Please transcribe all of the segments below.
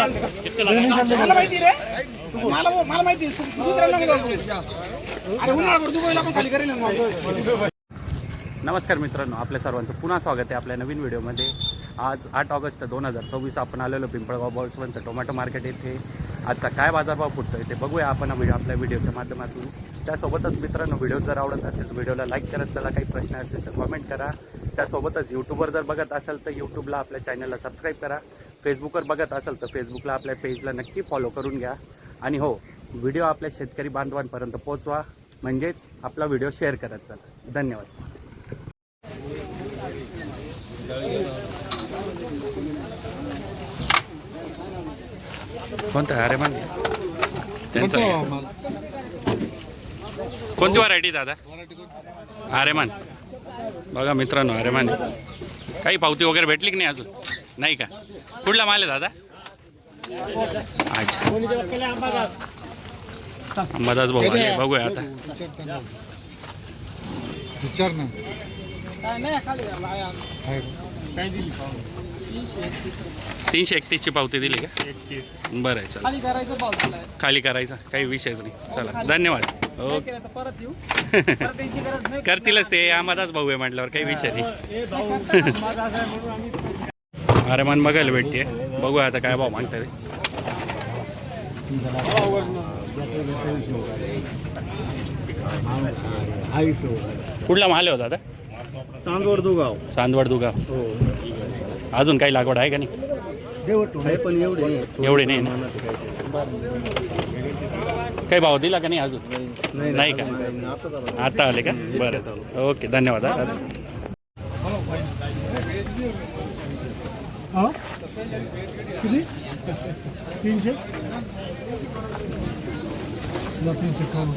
मला माहिती रे मला माहिती अरे उन्हाळ्यावर दुबईला पण खाली करेल ना. नमस्कार मित्रांनो, आपल्या सर्वांचं पुन्हा स्वागत आहे आपल्या नवीन व्हिडिओमध्ये. आज 8 ऑगस्ट 2026 आपण आलेलो पिंपळगाव बॉल्सवंत टोमॅटो मार्केट येथे. आजचा काय बाजारभाव फुटतो ते बघूया आपण आपल्या व्हिडिओच्या माध्यमातून. त्यासोबतच मित्रांनो, व्हिडिओ जर आवडत असेल तर व्हिडिओला लाईक करत चला. काही प्रश्न असतील तर कॉमेंट करा. त्यासोबतच यूट्यूबवर जर बघत असाल तर यूट्यूबला आपल्या चॅनलला सबस्क्राईब करा. फेसबुकवर बघत असाल तर फेसबुकला आपल्या पेजला नक्की फॉलो करून घ्या. आणि हो, व्हिडिओ आपल्या शेतकरी बांधवांपर्यंत पोहोचवा, म्हणजेच आपला व्हिडिओ शेअर करत चला. धन्यवाद. कोणता अरे मान कोणती व्हरायटी दादा? आरेमान. बघा मित्रांनो, आरेमान. काही पावती वगैरे भेटली की नाही अजून? नाही का? कुठला माल आहे दादा? अच्छा, अंबादास भाऊ आले. बघूया आता. 331 ची पावती दिली का? बरं आहे, चला. खाली करायचा, काही विषयच नाही. चला, धन्यवाद. ओके. करतीलच ते, अंबादास भाऊ आहे म्हटल्यावर काही विषय नाही. अरे मन बघायला भेटते. बघूया आता काय भाव मागतात. कुठला माल आहे दादा? चांदवड दुगाव. चांदवड दुगाव. अजून काही लागवड आहे का नाही? पण एवढे नाही ना. काही भाव दिला का नाही अजून? नाही का? आता आले का? बरं, ओके, धन्यवाद. किती? 300 काम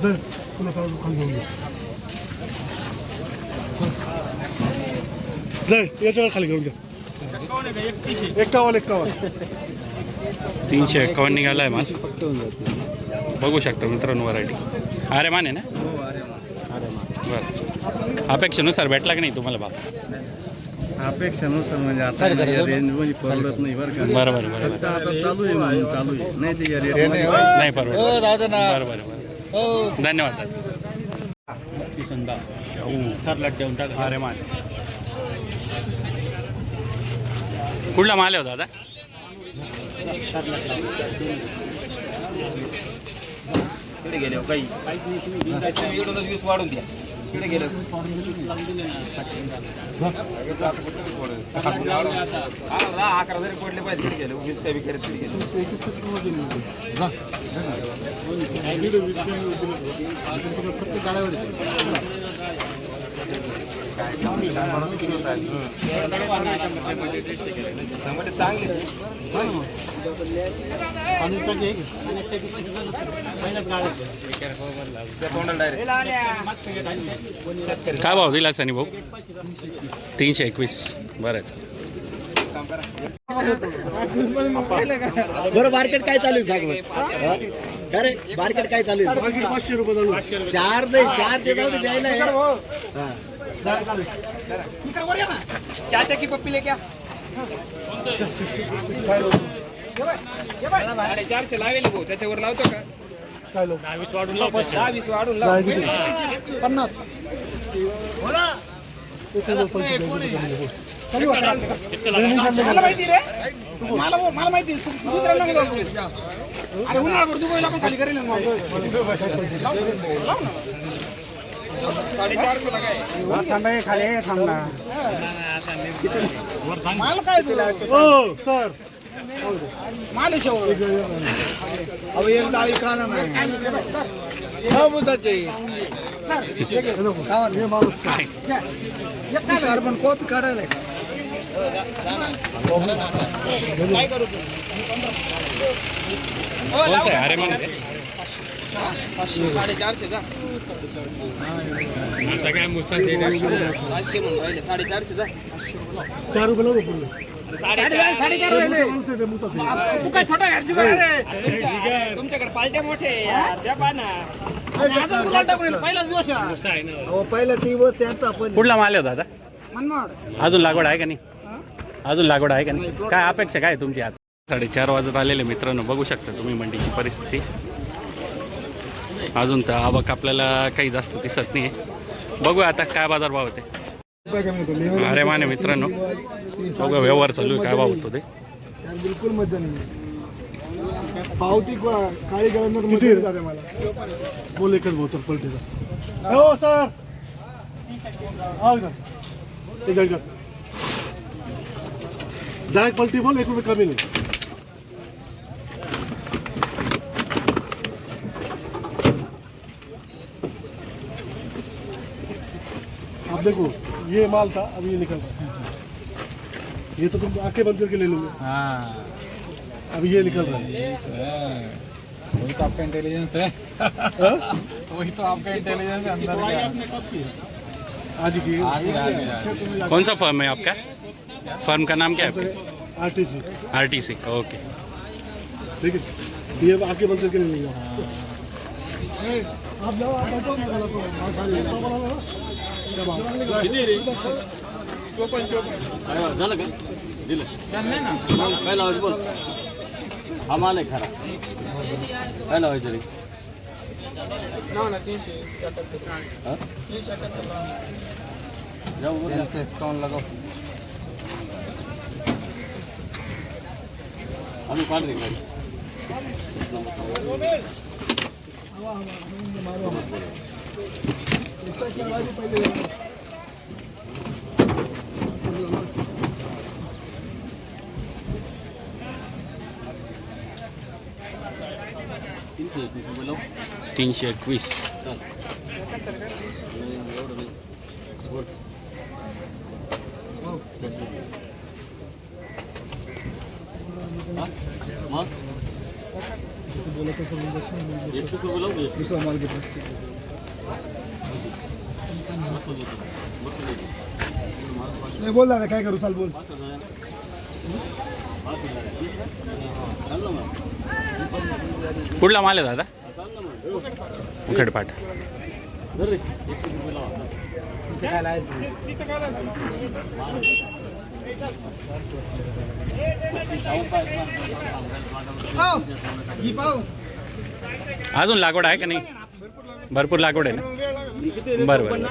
जर पुन्हा खाली घेऊन जाय. याच्यावर खाली घेऊन द्या. 51 351 निघाला आहे माल. बघू शकता मित्रांनो, व्हरायटी अरे मान आहे ना? बरं, अपेक्षेनुसार भेटला की नाही तुम्हाला भाव? अपेक्षानुसार म्हणजे आता रेंज मध्ये परवडत नाही बरं का. बरोबर. आता चालू आहे म्हणून चालू आहे, नाही ते नाही परवडत. बरोबर. धन्यवाद. अरे मान. कुठला माल आहे दादा? गेले काही 20 वाढून द्या. गेलं 11 जरी पडले पाहिजे. गेले 20 काही विचारत काय भाव दिला सनी भाऊ? 321. बरं. बरं, मार्केट काय चालू आहे सांग बरं. अरे मार्केट काय चालू आहे? 500 रुपये चालू. 4 नाही, 4 ते जाऊ दे द्यायला. चाचा की पप्पी लेके 450 लावेल भाऊ. त्याच्यावर लावतो का? काय लो? 20 वाढून लाव. 20 वाढून लाव. 50 मला माहिती रे मला माहिती. अरे उन्हाळ्यावर दुबईला पण खाली करेल ना. 450 ला काय? खाली थांबला. माल काय तुला? हो सर, माल शेव. अहो एक डाळी काढा नाही. पण कॉपी काढायला काय करू? अरे मान. 450 जा. आता काय मुसा 500 म्हणून राहिले. 450 जा. 4 रुपये लावू पुढे. 4.5 तू काय छोटा घरची तुमच्याकडे पालटे मोठे यार. द्या पाना. पहिलाच दिवस आहे ना. पहिला ती व त्यांचा पण. कुठला माल आहे दादा? मनमाड. अजून लागवड आहे का नाही? अजून लागवड आहे का नाही? काय अपेक्षा काय आहे तुमची आज? 4:30 वाजत आलेले मित्रांनो, बघू शकता तुम्ही मंडीची परिस्थिती. अजून तर आवक आपल्याला काही जास्त दिसत नाही. बघूया आता काय बाजारभाव होते. अरे माने मित्रांनो, बघा व्यवहार चालू आहे, काय भाव होतो ते. बिलकुल मजा नाही. पावती काळी गरज मला बोल एकच भाऊ पलटीचा. हो सर डायरेक्ट पलटी बोल, 1 रुपये कमी नाही. आप देखो ये माल था, अभी ये निकल रहा है. ये तो तुम आंखें बंद करके ले लोगे. हाँ अभी ये निकल रहा है. वही तो आपका इंटेलिजेंस है. हाँ? वही तो आपका इंटेलिजेंस है अंदर आज की कौन सा फर्म है आपका? फर्म का नाम क्या है आपके? आरटीसी. RTC. ओके. ठीक है, ये आंखें बंद करके ले लोगे. आप जाओ, आप बैठो, मैं बोला तो झालं का दिलं काय लावायचं बोल. हा माल आहे खरा, काय लावायचं रे? जाऊ कौन लगाओ. आम्ही पाठ रे गाडी. ₹321 321. मग दुसरा माल घेतला. नाही बोल दादा, काय करू, चाल बोल. कुठला माल आहे दादा? उखडपाट. अजून लागवड आहे का नाही? भरपूर लागवड आहे ना. बरं बरं.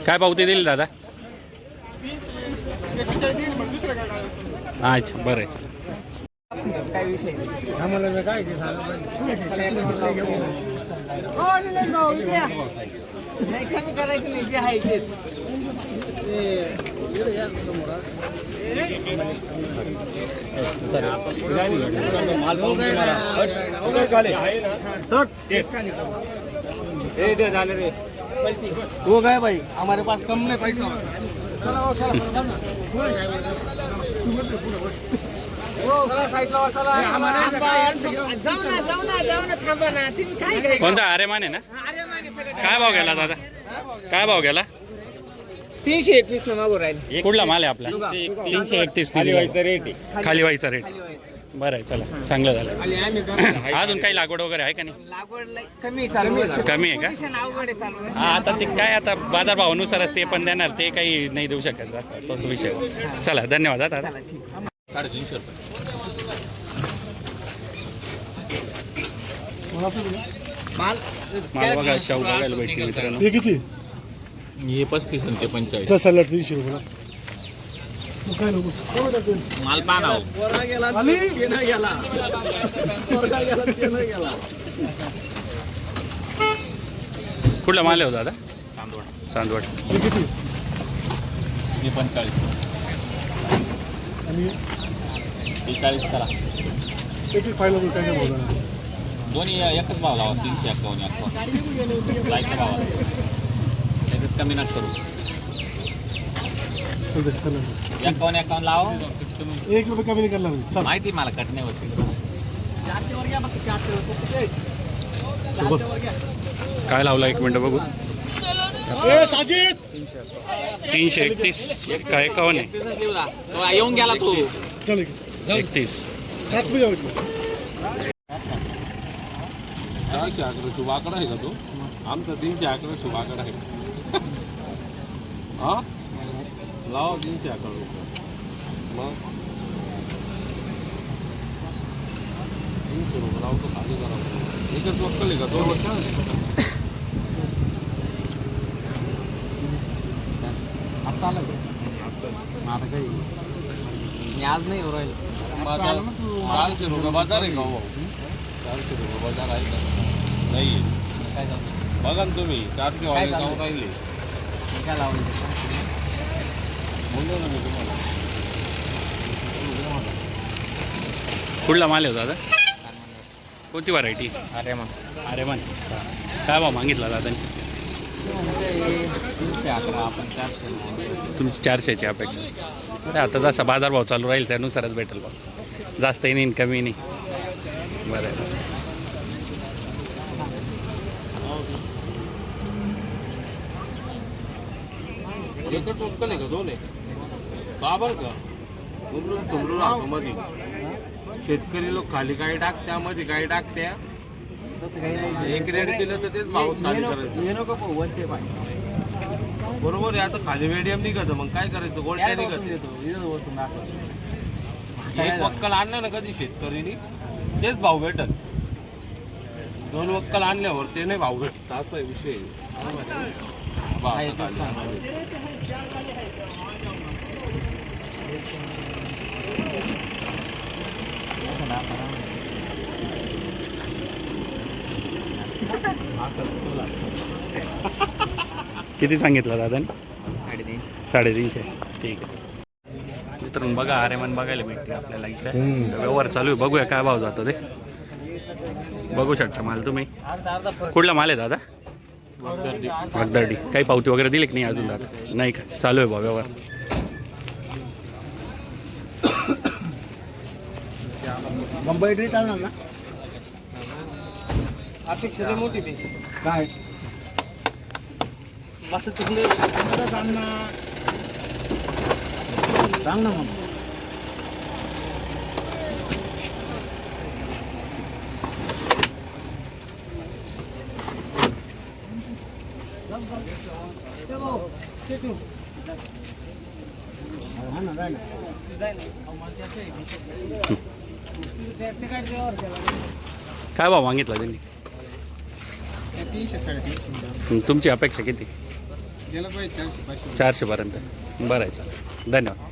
काय पावती दिली दादा? अच्छा, बरं आहे. आम्हाला काय ते नाही कमी करायचं नाही, जे आहे ते. वो गए भाई, हमारे पास कम नहीं पैसा. जाऊ ना थांबा ना. तुम्ही काय घ्यायचं? कोणता आरेमान आहे ना? अरे माने सगळं काय भाव गेला दादा? काय भाव गेला? 321 न मागू राहिले. कुठला माल आहे आपला? 331. खाली व्हायचा रेट. बरं आहे, चला चांगलं झालं. अजून काही लागवड वगैरे आहे का नाही? लागवड कमी चालू आहे. कमी आहे का? Condition अवघड आहे चालू आहे. हा, आता ते काय, आता बाजारभावानुसारच ते पण देणार, ते काही नाही देऊ शकत. तोच विषय. चला, धन्यवाद दादा. चला, ठीक. 350 रुपये. माल माल बघा, शाहू बघायला भेटते मित्रांनो. हे किती? हे 35 आणि ते 45. तसाला 300 रुपये. मग काय नको माल पाना आली. कुठला माल आहे हो दादा? चांदवड. हे किती? हे 45 आणि हे 40 करा. एक फायनल काय काय बोलणार? दोन्ही एकच भाव लावा. 351 लाईटच्या भावाला त्याच्यात कमी नका करू. चल चल 51 लावा. 1 रुपये कमी नाही करणार मी. चल माहिती मला कट नाही होते. बस. काय लावला, 1 मिनटं बघू. ए साजिद 331 काय 51 आहे? येऊन गेला तू. चल 31. सात में जाओ इसमें। 411 शुभाकडा आहे का तो आमचा 311 शुभाकडा आहे हा लाव 311 मग 300 रुपये लावतो खाली करा एकच वक्कल आहे का 2 वक्कल आहे आता आलं आता काही मी आज नाही हो राहिलो 400 रुपये बाजार आहे का भाऊ 400 रुपये बाजार आहे का नाही काय जाऊ बघा ना तुम्ही 400 वाले जाऊन राहिले काय लावलं म्हणलं ना मी तुम्हाला कुठला माल आहे दादा कोणती व्हरायटी अरे मग अरे मन काय भाव मागितला दादा 311 आपण 400 तुमची 400ची अपेक्षा अरे आता जसा बाजारभाव चालू राहील त्यानुसारच भेटेल भाव जास्तही नाही कमी नाही बरं आहे. एकच वक्कल आहे का 2 आहे का बरं का समजून राहतो मध्ये शेतकरी लोक खाली काही टाकत्या मध्ये काही टाकत्या तसं काही नाही एक रेट दिलं तर तेच भाव खाली करायचं ये नको पाहू वरचे पाय बरोबर आहे आता खाली मीडियम निघतं मग काय करायचं गोल्ड्या निघत वरतून दाखव एक वक्कल आणलं ना कधी शेतकरीनी तेच भाव भेटत 2 वक्कल आणल्यावर ते नाही भाव भेटत असा आहे विषय भाव आता खाली. किती सांगितलं दादा 350 350 ठीक आहे मित्रांनो बघा आरेमान बघायला भेटते आपल्याला इकडे व्यवहार चालू आहे बघूया काय भाव जातो ते बघू शकता माल तुम्ही कुठला माल आहे दादा वागदर्डी काही पावती वगैरे दिली की नाही अजून दादा नाही का चालू आहे भाव व्यवहार मुंबई ट्री चालणार ना अपेक्षा लई मोठी त्याची काय मस्त तिकडे सांग ना मग काय भाव मागितला त्यांनी 300 350 तुमची अपेक्षा किती गेलं पाहिजे 400 500 400 पर्यंत बरं आहे चालेल धन्यवाद